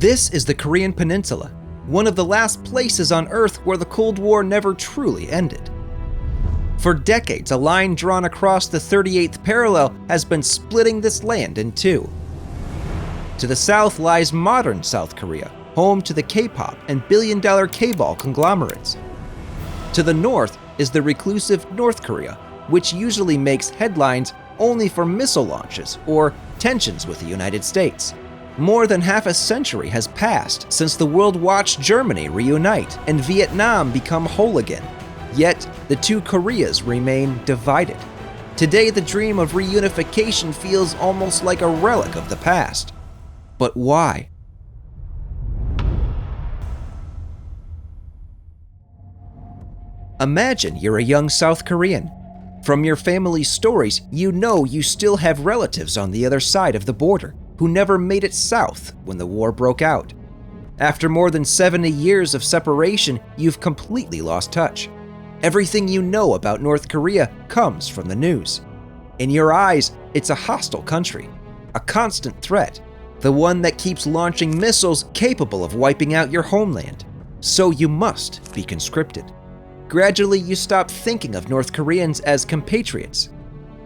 This is the Korean Peninsula, one of the last places on Earth where the Cold War never truly ended. For decades, a line drawn across the 38th parallel has been splitting this land in two. To the south lies modern South Korea, home to the K-pop and billion-dollar chaebol conglomerates. To the north is the reclusive North Korea, which usually makes headlines only for missile launches or tensions with the United States. More than half a century has passed since the world watched Germany reunite and Vietnam become whole again. Yet, the two Koreas remain divided. Today, the dream of reunification feels almost like a relic of the past. But why? Imagine you're a young South Korean. From your family's stories, you know you still have relatives on the other side of the border who never made it south when the war broke out. After more than 70 years of separation, you've completely lost touch. Everything you know about North Korea comes from the news. In your eyes, it's a hostile country, a constant threat, the one that keeps launching missiles capable of wiping out your homeland. So you must be conscripted. Gradually, you stop thinking of North Koreans as compatriots.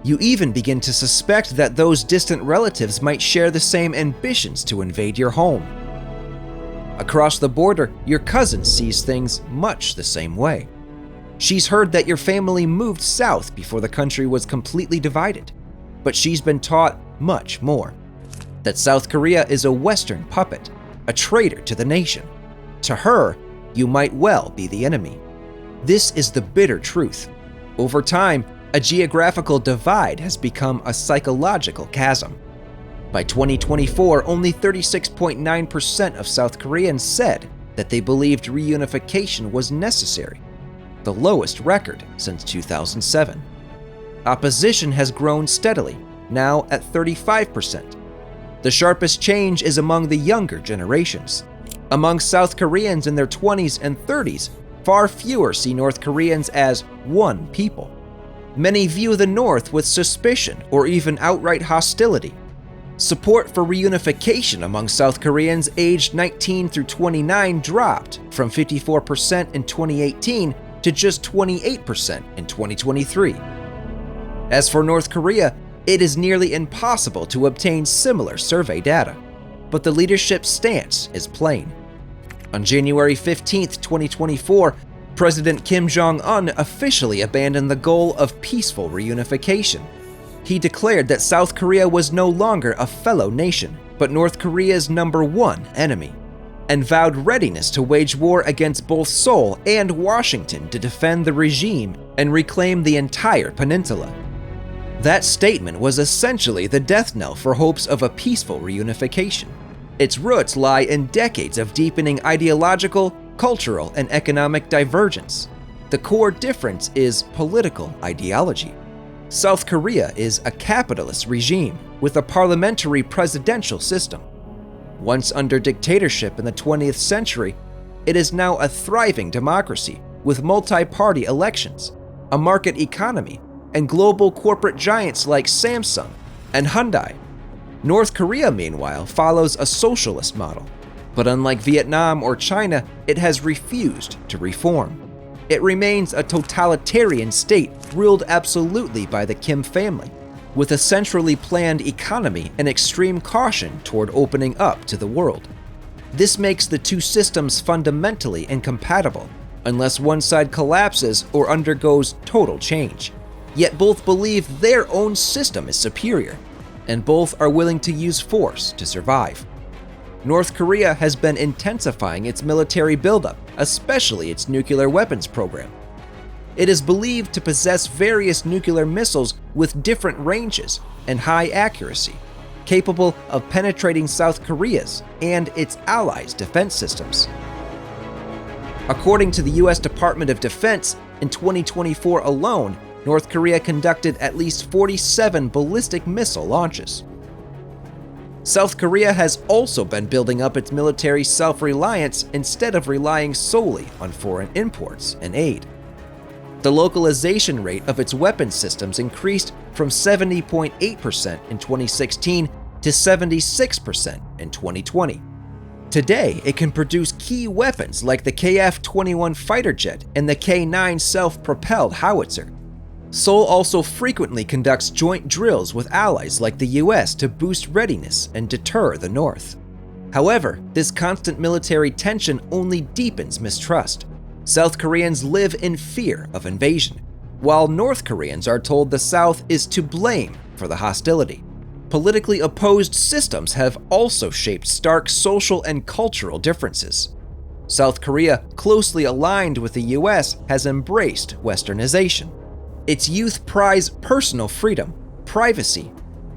You even begin to suspect that those distant relatives might share the same ambitions to invade your home. Across the border, your cousin sees things much the same way. She's heard that your family moved south before the country was completely divided, but she's been taught much more. That South Korea is a Western puppet, a traitor to the nation. To her, you might well be the enemy. This is the bitter truth. Over time, a geographical divide has become a psychological chasm. By 2024, only 36.9% of South Koreans said that they believed reunification was necessary, the lowest record since 2007. Opposition has grown steadily, now at 35%. The sharpest change is among the younger generations. Among South Koreans in their 20s and 30s, far fewer see North Koreans as one people. Many view the North with suspicion or even outright hostility. Support for reunification among South Koreans aged 19 through 29 dropped from 54% in 2018 to just 28% in 2023. As for North Korea, it is nearly impossible to obtain similar survey data, but the leadership's stance is plain. On January 15, 2024, President Kim Jong-un officially abandoned the goal of peaceful reunification. He declared that South Korea was no longer a fellow nation, but North Korea's #1 enemy, and vowed readiness to wage war against both Seoul and Washington to defend the regime and reclaim the entire peninsula. That statement was essentially the death knell for hopes of a peaceful reunification. Its roots lie in decades of deepening ideological, cultural, and economic divergence. The core difference is political ideology. South Korea is a capitalist regime with a parliamentary presidential system. Once under dictatorship in the 20th century, it is now a thriving democracy with multi-party elections, a market economy, and global corporate giants like Samsung and Hyundai. North Korea, meanwhile, follows a socialist model, but unlike Vietnam or China, it has refused to reform. It remains a totalitarian state ruled absolutely by the Kim family, with a centrally planned economy and extreme caution toward opening up to the world. This makes the two systems fundamentally incompatible, unless one side collapses or undergoes total change. Yet both believe their own system is superior, and both are willing to use force to survive. North Korea has been intensifying its military buildup, especially its nuclear weapons program. It is believed to possess various nuclear missiles with different ranges and high accuracy, capable of penetrating South Korea's and its allies' defense systems. According to the US Department of Defense, in 2024 alone, North Korea conducted at least 47 ballistic missile launches. South Korea has also been building up its military self-reliance instead of relying solely on foreign imports and aid. The localization rate of its weapons systems increased from 70.8% in 2016 to 76% in 2020. Today, it can produce key weapons like the KF-21 fighter jet and the K-9 self-propelled howitzer. Seoul also frequently conducts joint drills with allies like the US to boost readiness and deter the North. However, this constant military tension only deepens mistrust. South Koreans live in fear of invasion, while North Koreans are told the South is to blame for the hostility. Politically opposed systems have also shaped stark social and cultural differences. South Korea, closely aligned with the US, has embraced Westernization. Its youth prize personal freedom, privacy,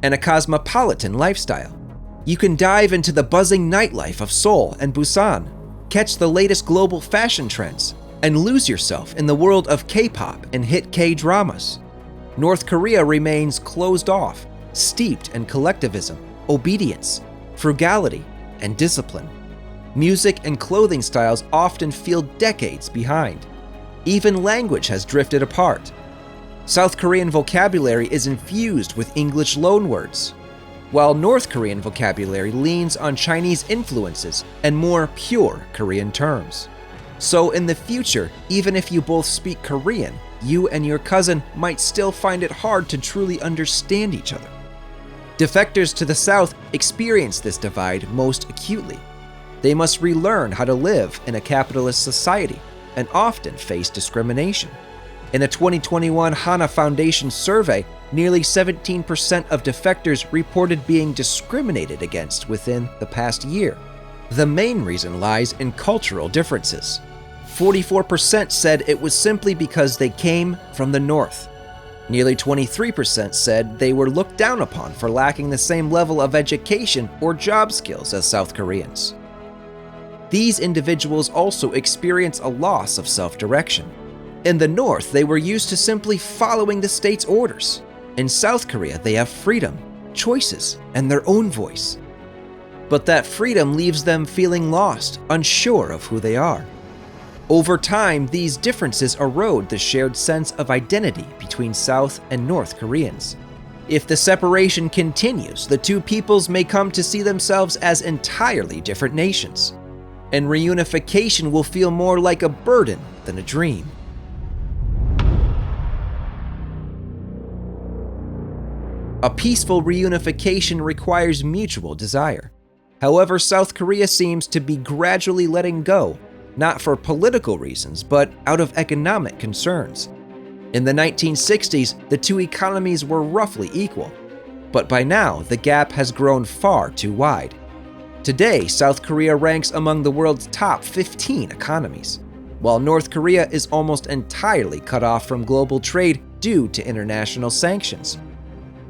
and a cosmopolitan lifestyle. You can dive into the buzzing nightlife of Seoul and Busan, catch the latest global fashion trends, and lose yourself in the world of K-pop and hit K-dramas. North Korea remains closed off, steeped in collectivism, obedience, frugality, and discipline. Music and clothing styles often feel decades behind. Even language has drifted apart. South Korean vocabulary is infused with English loanwords, while North Korean vocabulary leans on Chinese influences and more pure Korean terms. So in the future, even if you both speak Korean, you and your cousin might still find it hard to truly understand each other. Defectors to the South experience this divide most acutely. They must relearn how to live in a capitalist society and often face discrimination. In a 2021 Hana Foundation survey, nearly 17% of defectors reported being discriminated against within the past year. The main reason lies in cultural differences. 44% said it was simply because they came from the North. Nearly 23% said they were looked down upon for lacking the same level of education or job skills as South Koreans. These individuals also experience a loss of self-direction. In the North, they were used to simply following the state's orders. In South Korea, they have freedom, choices, and their own voice. But that freedom leaves them feeling lost, unsure of who they are. Over time, these differences erode the shared sense of identity between South and North Koreans. If the separation continues, the two peoples may come to see themselves as entirely different nations, and reunification will feel more like a burden than a dream. A peaceful reunification requires mutual desire. However, South Korea seems to be gradually letting go, not for political reasons, but out of economic concerns. In the 1960s, the two economies were roughly equal, but by now, the gap has grown far too wide. Today, South Korea ranks among the world's top 15 economies, while North Korea is almost entirely cut off from global trade due to international sanctions.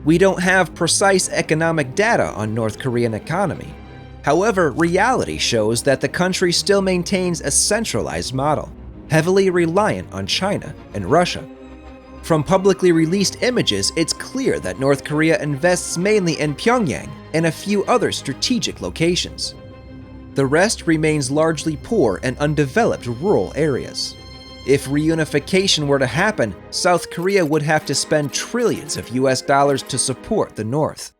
We don't have precise economic data on North Korean economy. However, reality shows that the country still maintains a centralized model, heavily reliant on China and Russia. From publicly released images, it's clear that North Korea invests mainly in Pyongyang and a few other strategic locations. The rest remains largely poor and undeveloped rural areas. If reunification were to happen, South Korea would have to spend trillions of US dollars to support the North.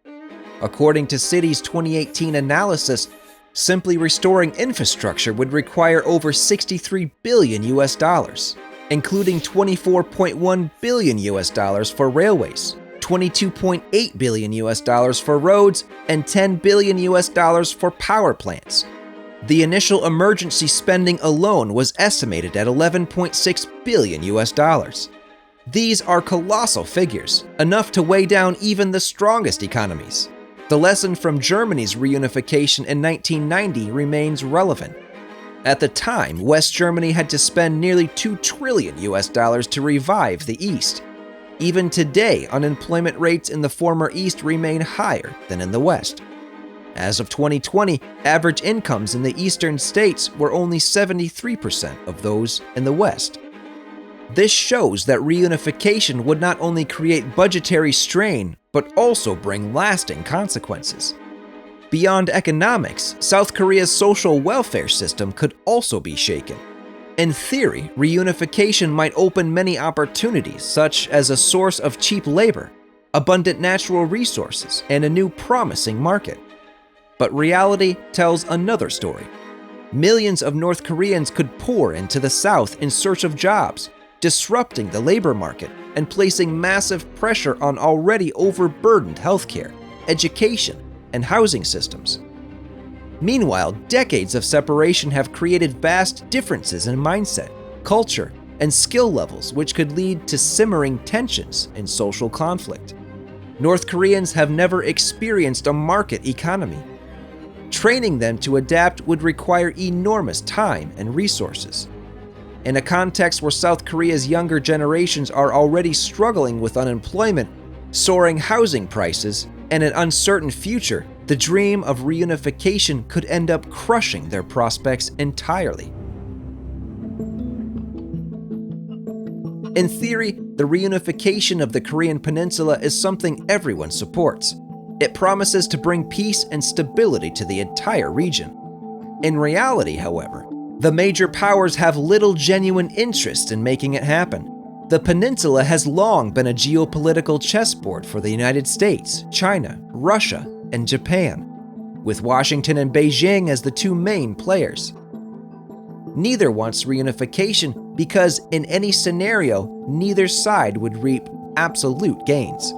According to Citi's 2018 analysis, simply restoring infrastructure would require over 63 billion US dollars, including 24.1 billion US dollars for railways, 22.8 billion US dollars for roads, and 10 billion US dollars for power plants. The initial emergency spending alone was estimated at 11.6 billion US dollars. These are colossal figures, enough to weigh down even the strongest economies. The lesson from Germany's reunification in 1990 remains relevant. At the time, West Germany had to spend nearly 2 trillion US dollars to revive the East. Even today, unemployment rates in the former East remain higher than in the West. As of 2020, average incomes in the eastern states were only 73% of those in the West. This shows that reunification would not only create budgetary strain, but also bring lasting consequences. Beyond economics, South Korea's social welfare system could also be shaken. In theory, reunification might open many opportunities, such as a source of cheap labor, abundant natural resources, and a new promising market. But reality tells another story. Millions of North Koreans could pour into the South in search of jobs, disrupting the labor market and placing massive pressure on already overburdened healthcare, education, and housing systems. Meanwhile, decades of separation have created vast differences in mindset, culture, and skill levels, which could lead to simmering tensions and social conflict. North Koreans have never experienced a market economy. Training them to adapt would require enormous time and resources. In a context where South Korea's younger generations are already struggling with unemployment, soaring housing prices, and an uncertain future, the dream of reunification could end up crushing their prospects entirely. In theory, the reunification of the Korean Peninsula is something everyone supports. It promises to bring peace and stability to the entire region. In reality, however, the major powers have little genuine interest in making it happen. The peninsula has long been a geopolitical chessboard for the United States, China, Russia, and Japan, with Washington and Beijing as the two main players. Neither wants reunification because, in any scenario, neither side would reap absolute gains.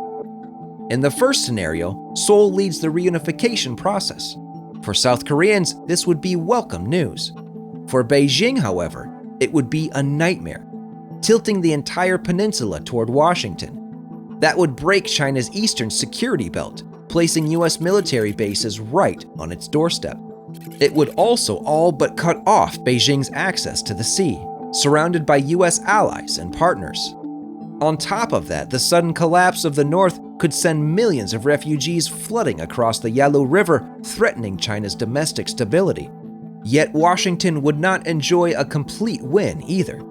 In the first scenario, Seoul leads the reunification process. For South Koreans, this would be welcome news. For Beijing, however, it would be a nightmare, tilting the entire peninsula toward Washington. That would break China's eastern security belt, placing US military bases right on its doorstep. It would also all but cut off Beijing's access to the sea, surrounded by US allies and partners. On top of that, the sudden collapse of the North could send millions of refugees flooding across the Yalu River, threatening China's domestic stability. Yet Washington would not enjoy a complete win either,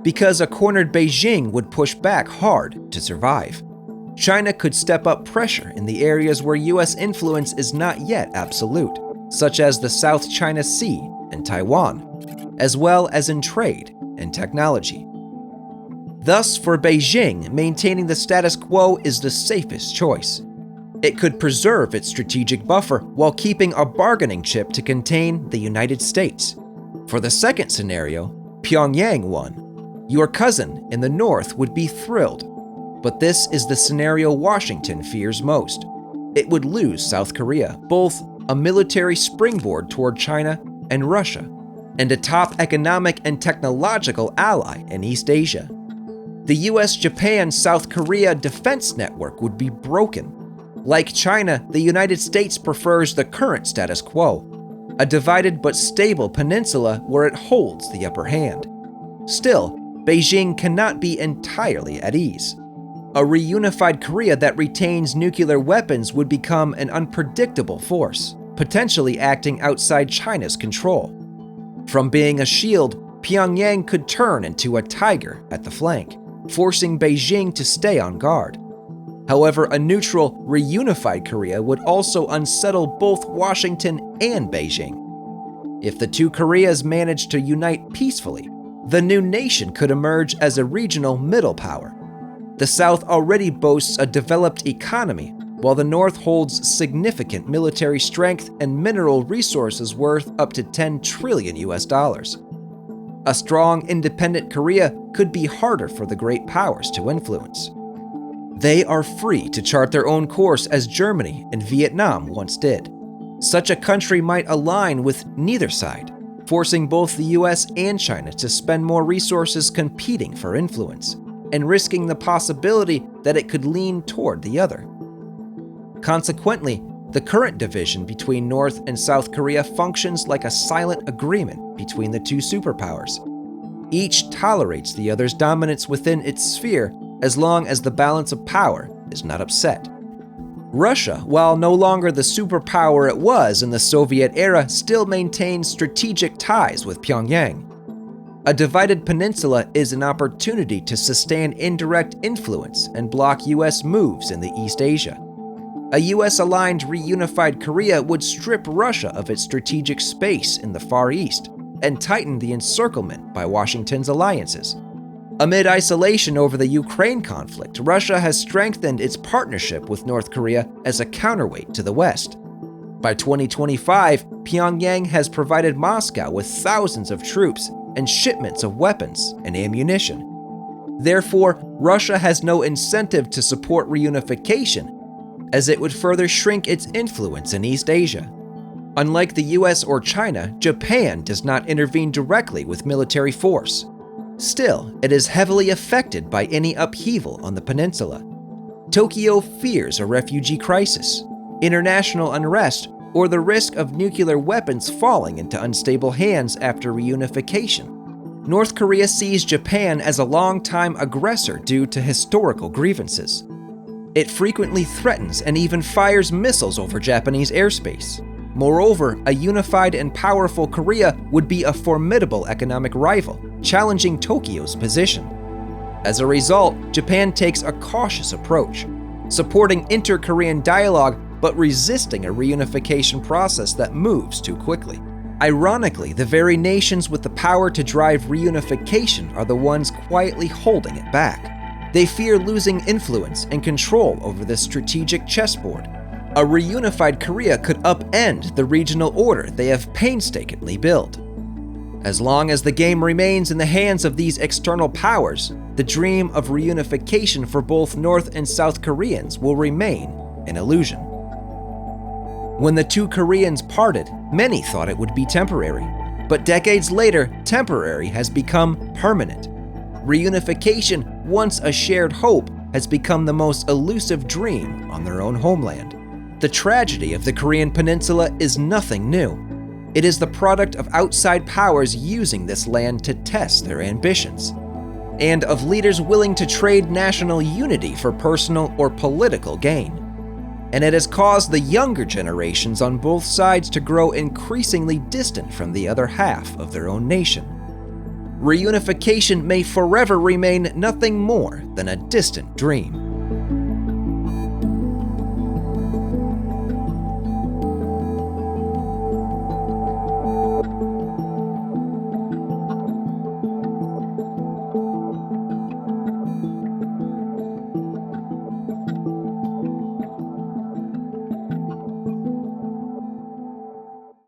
because a cornered Beijing would push back hard to survive. China could step up pressure in the areas where US influence is not yet absolute, such as the South China Sea and Taiwan, as well as in trade and technology. Thus, for Beijing, maintaining the status quo is the safest choice. It could preserve its strategic buffer while keeping a bargaining chip to contain the United States. For the second scenario, Pyongyang won. Your cousin in the north would be thrilled. But this is the scenario Washington fears most. It would lose South Korea, both a military springboard toward China and Russia, and a top economic and technological ally in East Asia. The US-Japan-South Korea defense network would be broken. Like China, the United States prefers the current status quo, a divided but stable peninsula where it holds the upper hand. Still, Beijing cannot be entirely at ease. A reunified Korea that retains nuclear weapons would become an unpredictable force, potentially acting outside China's control. From being a shield, Pyongyang could turn into a tiger at the flank, forcing Beijing to stay on guard. However, a neutral, reunified Korea would also unsettle both Washington and Beijing. If the two Koreas managed to unite peacefully, the new nation could emerge as a regional middle power. The South already boasts a developed economy, while the North holds significant military strength and mineral resources worth up to $10 trillion. A strong, independent Korea could be harder for the great powers to influence. They are free to chart their own course as Germany and Vietnam once did. Such a country might align with neither side, forcing both the US and China to spend more resources competing for influence, and risking the possibility that it could lean toward the other. Consequently, the current division between North and South Korea functions like a silent agreement between the two superpowers. Each tolerates the other's dominance within its sphere as long as the balance of power is not upset. Russia, while no longer the superpower it was in the Soviet era, still maintains strategic ties with Pyongyang. A divided peninsula is an opportunity to sustain indirect influence and block US moves in the East Asia. A US-aligned reunified Korea would strip Russia of its strategic space in the Far East and tighten the encirclement by Washington's alliances. Amid isolation over the Ukraine conflict, Russia has strengthened its partnership with North Korea as a counterweight to the West. By 2025, Pyongyang has provided Moscow with thousands of troops and shipments of weapons and ammunition. Therefore, Russia has no incentive to support reunification, as it would further shrink its influence in East Asia. Unlike the US or China, Japan does not intervene directly with military force. Still, it is heavily affected by any upheaval on the peninsula. Tokyo fears a refugee crisis, international unrest, or the risk of nuclear weapons falling into unstable hands after reunification. North Korea sees Japan as a longtime aggressor due to historical grievances. It frequently threatens and even fires missiles over Japanese airspace. Moreover, a unified and powerful Korea would be a formidable economic rival, challenging Tokyo's position. As a result, Japan takes a cautious approach, supporting inter-Korean dialogue but resisting a reunification process that moves too quickly. Ironically, the very nations with the power to drive reunification are the ones quietly holding it back. They fear losing influence and control over this strategic chessboard. A reunified Korea could upend the regional order they have painstakingly built. As long as the game remains in the hands of these external powers, the dream of reunification for both North and South Koreans will remain an illusion. When the two Koreans parted, many thought it would be temporary. But decades later, temporary has become permanent. Reunification, once a shared hope, has become the most elusive dream on their own homeland. The tragedy of the Korean Peninsula is nothing new. It is the product of outside powers using this land to test their ambitions, and of leaders willing to trade national unity for personal or political gain. And it has caused the younger generations on both sides to grow increasingly distant from the other half of their own nation. Reunification may forever remain nothing more than a distant dream.